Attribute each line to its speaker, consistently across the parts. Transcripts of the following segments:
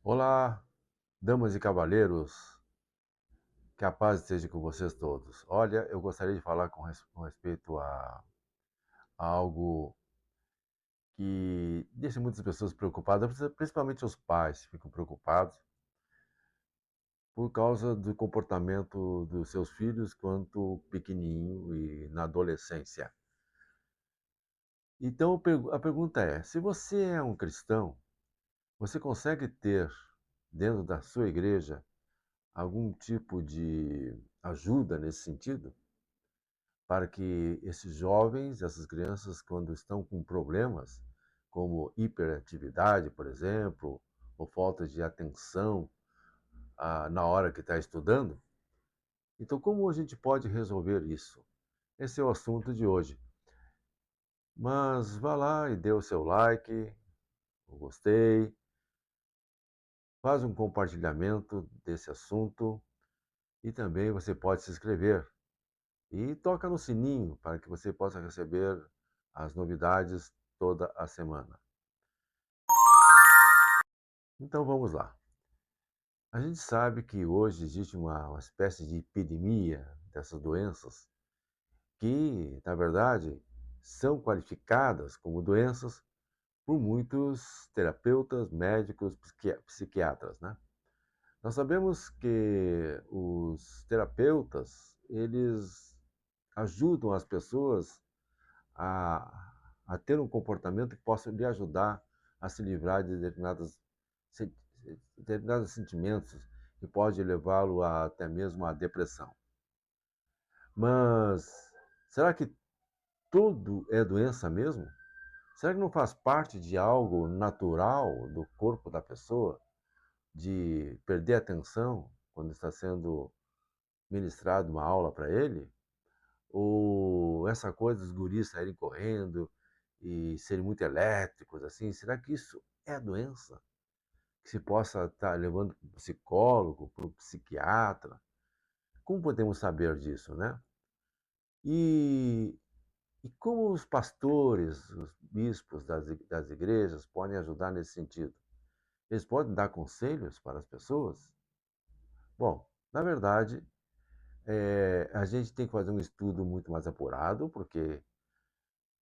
Speaker 1: Olá, damas e cavalheiros, que a paz esteja com vocês todos. Olha, eu gostaria de falar com respeito a algo que deixa muitas pessoas preocupadas, principalmente os pais ficam preocupados por causa do comportamento dos seus filhos quanto pequenininho e na adolescência. Então, a pergunta é: se você é um cristão, você consegue ter dentro da sua igreja algum tipo de ajuda nesse sentido? Para que esses jovens, essas crianças, quando estão com problemas, como hiperatividade, por exemplo, ou falta de atenção na hora que está estudando, então como a gente pode resolver isso? Esse é o assunto de hoje. Mas vá lá e dê o seu like, o gostei, faz um compartilhamento desse assunto e também você pode se inscrever e toca no sininho para que você possa receber as novidades toda a semana. Então vamos lá. A gente sabe que hoje existe uma espécie de epidemia dessas doenças que, na verdade, são qualificadas como doenças por muitos terapeutas, médicos, psiquiatras, né? Nós sabemos que os terapeutas, eles ajudam as pessoas a ter um comportamento que possa lhe ajudar a se livrar de determinados sentimentos que pode levá-lo até mesmo à depressão. Mas será que tudo é doença mesmo? Será que não faz parte de algo natural do corpo da pessoa, de perder a atenção quando está sendo ministrado uma aula para ele? Ou essa coisa dos guris saírem correndo e serem muito elétricos, assim, será que isso é doença? Que se possa estar levando para o psicólogo, para o psiquiatra? Como podemos saber disso, né? E, e como os pastores, os bispos das igrejas podem ajudar nesse sentido? Eles podem dar conselhos para as pessoas? Bom, na verdade, a gente tem que fazer um estudo muito mais apurado, porque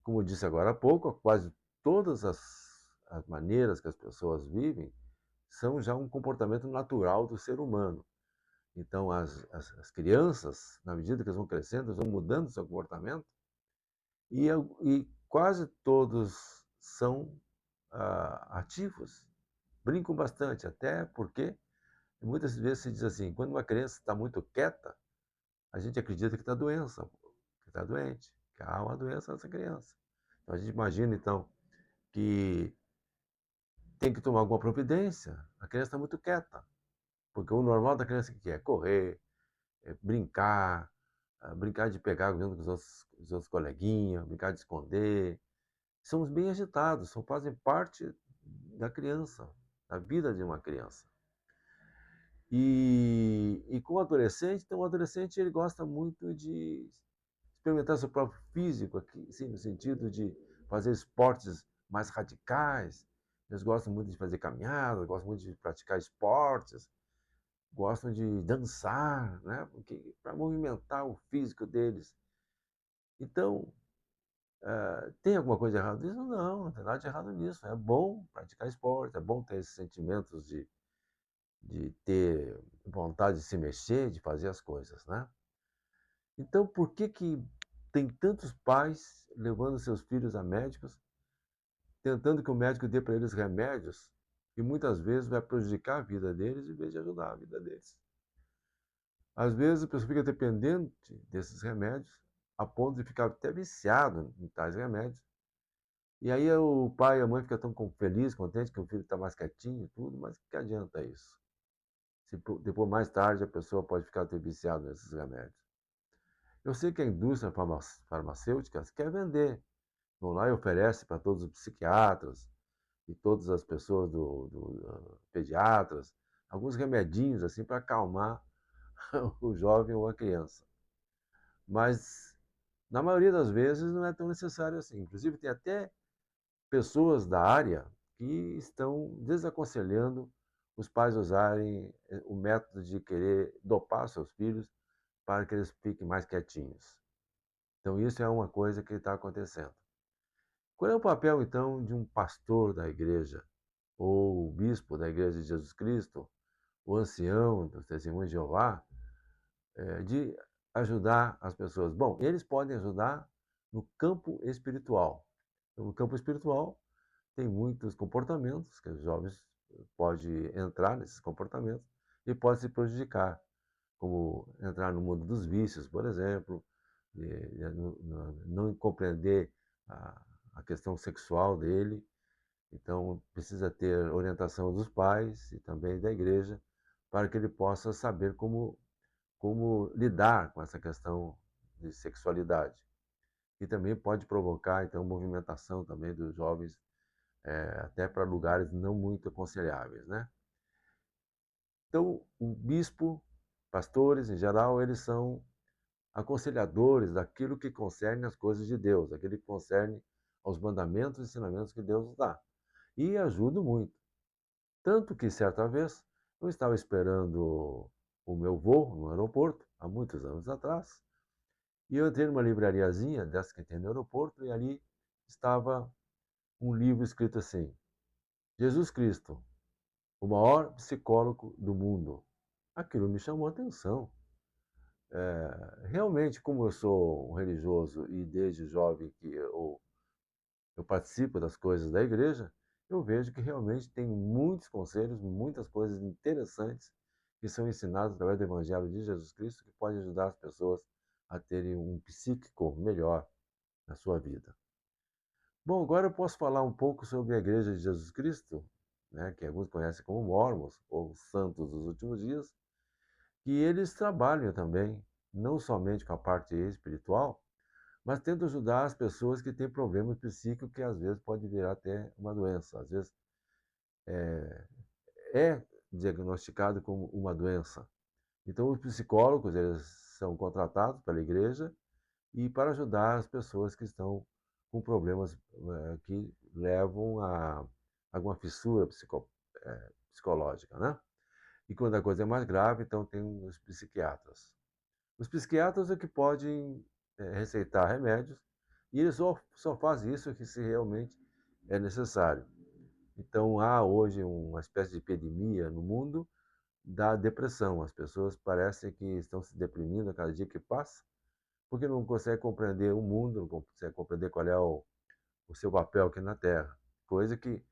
Speaker 1: como eu disse agora há pouco, quase todas as maneiras que as pessoas vivem são já um comportamento natural do ser humano. Então, as crianças, na medida que elas vão crescendo, elas vão mudando seu comportamento e quase todos são ativos, brincam bastante, até porque muitas vezes se diz assim, quando uma criança está muito quieta, a gente acredita que está doença, que está doente, que há uma doença nessa criança. Então, a gente imagina, então, que tem que tomar alguma providência. A criança está muito quieta, porque o normal da criança que é correr, brincar, brincar de pegar junto com os outros coleguinhas, brincar de esconder. Somos bem agitados, fazem parte da criança, da vida de uma criança. E com o adolescente, então o adolescente ele gosta muito de experimentar seu próprio físico, aqui, sim, no sentido de fazer esportes mais radicais. Eles gostam muito de fazer caminhadas, gostam muito de praticar esportes, gostam de dançar, né? Porque para movimentar o físico deles. Então, tem alguma coisa errada nisso? Não, não tem nada de errado nisso. É bom praticar esporte, é bom ter esses sentimentos de ter vontade de se mexer, de fazer as coisas, né? Então, por que que tem tantos pais levando seus filhos a médicos, tentando que o médico dê para eles remédios que muitas vezes vai prejudicar a vida deles em vez de ajudar a vida deles? Às vezes a pessoa fica dependente desses remédios a ponto de ficar até viciado em tais remédios. E aí o pai e a mãe ficam tão felizes, contentes que o filho está mais quietinho e tudo, mas que adianta isso? Se depois, mais tarde, a pessoa pode ficar até viciada nesses remédios. Eu sei que a indústria farmacêutica quer vender. Vão lá e oferece para todos os psiquiatras e todas as pessoas pediatras alguns remedinhos assim para acalmar o jovem ou a criança. Mas na maioria das vezes não é tão necessário assim. Inclusive tem até pessoas da área que estão desaconselhando os pais usarem o método de querer dopar seus filhos para que eles fiquem mais quietinhos. Então, isso é uma coisa que está acontecendo. Qual é o papel, então, de um pastor da igreja, ou o bispo da igreja de Jesus Cristo, o ancião dos Testemunhos de Jeová, de ajudar as pessoas? Bom, eles podem ajudar no campo espiritual. Então, no campo espiritual, tem muitos comportamentos que os jovens podem entrar nesses comportamentos e podem se prejudicar, como entrar no mundo dos vícios, por exemplo, não compreender a questão sexual dele. Então, precisa ter orientação dos pais e também da igreja para que ele possa saber como lidar com essa questão de sexualidade. E também pode provocar, então, movimentação também dos jovens, até para lugares não muito aconselháveis, né? Então, o bispo, pastores em geral, eles são aconselhadores daquilo que concerne as coisas de Deus, daquilo que concerne aos mandamentos e ensinamentos que Deus dá. E ajudam muito. Tanto que, certa vez, eu estava esperando o meu voo no aeroporto, há muitos anos atrás, e eu entrei numa livrariazinha, dessa que tem no aeroporto, e ali estava um livro escrito assim: Jesus Cristo, o maior psicólogo do mundo. Aquilo me chamou a atenção. Realmente, como eu sou um religioso e desde jovem que eu participo das coisas da igreja, eu vejo que realmente tem muitos conselhos, muitas coisas interessantes que são ensinadas através do Evangelho de Jesus Cristo que pode ajudar as pessoas a terem um psíquico melhor na sua vida. Bom, agora eu posso falar um pouco sobre a Igreja de Jesus Cristo, né, que alguns conhecem como Mormons, ou Santos dos Últimos Dias, que eles trabalham também, não somente com a parte espiritual, mas tentam ajudar as pessoas que têm problemas psíquicos que às vezes pode virar até uma doença. Às vezes é diagnosticado como uma doença. Então os psicólogos, eles são contratados pela igreja e para ajudar as pessoas que estão com problemas que levam a alguma fissura psicológica, né? E quando a coisa é mais grave, então tem os psiquiatras. Os psiquiatras é que podem receitar remédios e eles só fazem isso que se realmente é necessário. Então há hoje uma espécie de epidemia no mundo da depressão. As pessoas parecem que estão se deprimindo a cada dia que passa, porque não conseguem compreender o mundo, não conseguem compreender qual é o seu papel aqui na Terra. Coisa que,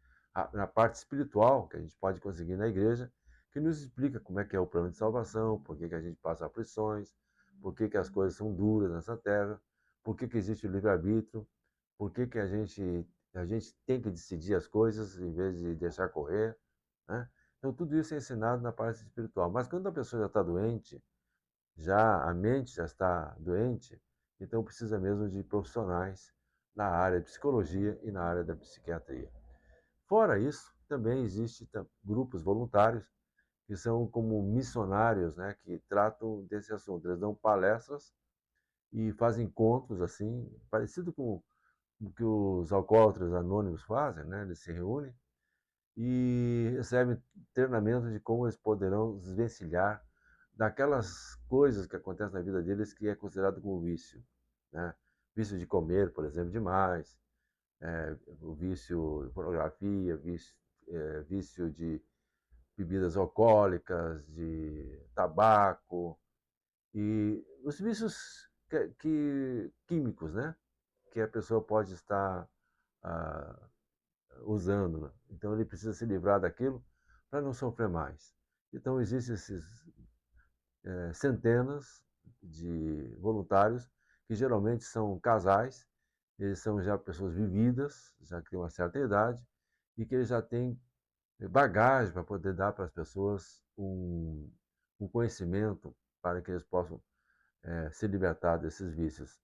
Speaker 1: na parte espiritual, que a gente pode conseguir na igreja, que nos explica como é que é o plano de salvação, por que, que a gente passa aflições, por que, que as coisas são duras nessa Terra, por que, que existe o livre-arbítrio, por que, que a gente tem que decidir as coisas em vez de deixar correr, né? Então, tudo isso é ensinado na parte espiritual. Mas quando a pessoa já está doente, já a mente já está doente, então precisa mesmo de profissionais na área de psicologia e na área da psiquiatria. Fora isso, também existem grupos voluntários que são como missionários, né, que tratam desse assunto. Eles dão palestras e fazem encontros assim, parecido com o que os alcoólatras anônimos fazem, né? Eles se reúnem e recebem treinamento de como eles poderão desvencilhar daquelas coisas que acontecem na vida deles que é considerado como vício, né? Vício de comer, por exemplo, demais, o vício de pornografia, vício de bebidas alcoólicas, de tabaco e os vícios químicos, né? Que a pessoa pode estar ah, usando, né? Então ele precisa se livrar daquilo para não sofrer mais. Então existem esses centenas de voluntários que geralmente são casais, eles são já pessoas vividas, já que têm uma certa idade e que eles já têm bagagem para poder dar para as pessoas um conhecimento para que eles possam se libertar desses vícios.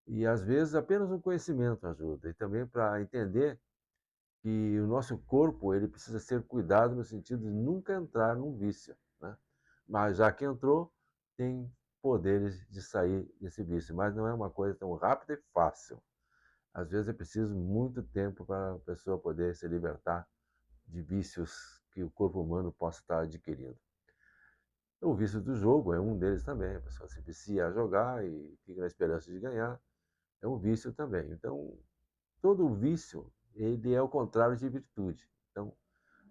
Speaker 1: E às vezes apenas um conhecimento ajuda, e também para entender que o nosso corpo ele precisa ser cuidado no sentido de nunca entrar num vício, né? Mas já que entrou, tem poderes de sair desse vício, mas não é uma coisa tão rápida e fácil. Às vezes é preciso muito tempo para a pessoa poder se libertar de vícios que o corpo humano possa estar adquirindo. O vício do jogo é um deles também. A pessoa se vicia a jogar e fica na esperança de ganhar. É um vício também. Então, todo vício, ele é o contrário de virtude. Então,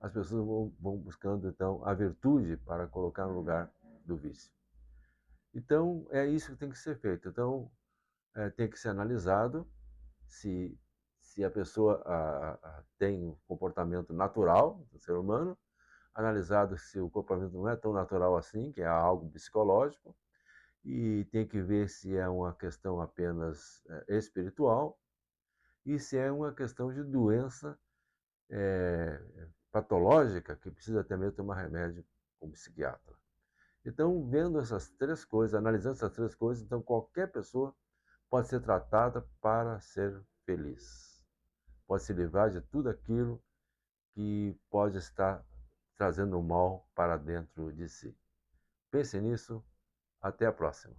Speaker 1: as pessoas vão buscando, então, a virtude para colocar no lugar do vício. Então, é isso que tem que ser feito. Então, tem que ser analisado se, se a pessoa tem um comportamento natural do ser humano, analisado se o comportamento não é tão natural assim, que é algo psicológico, e tem que ver se é uma questão apenas espiritual e se é uma questão de doença patológica que precisa até mesmo tomar remédio com um psiquiatra. Então, vendo essas três coisas, analisando essas três coisas, então qualquer pessoa pode ser tratada para ser feliz. Pode se livrar de tudo aquilo que pode estar trazendo o mal para dentro de si. Pense nisso. Até a próxima.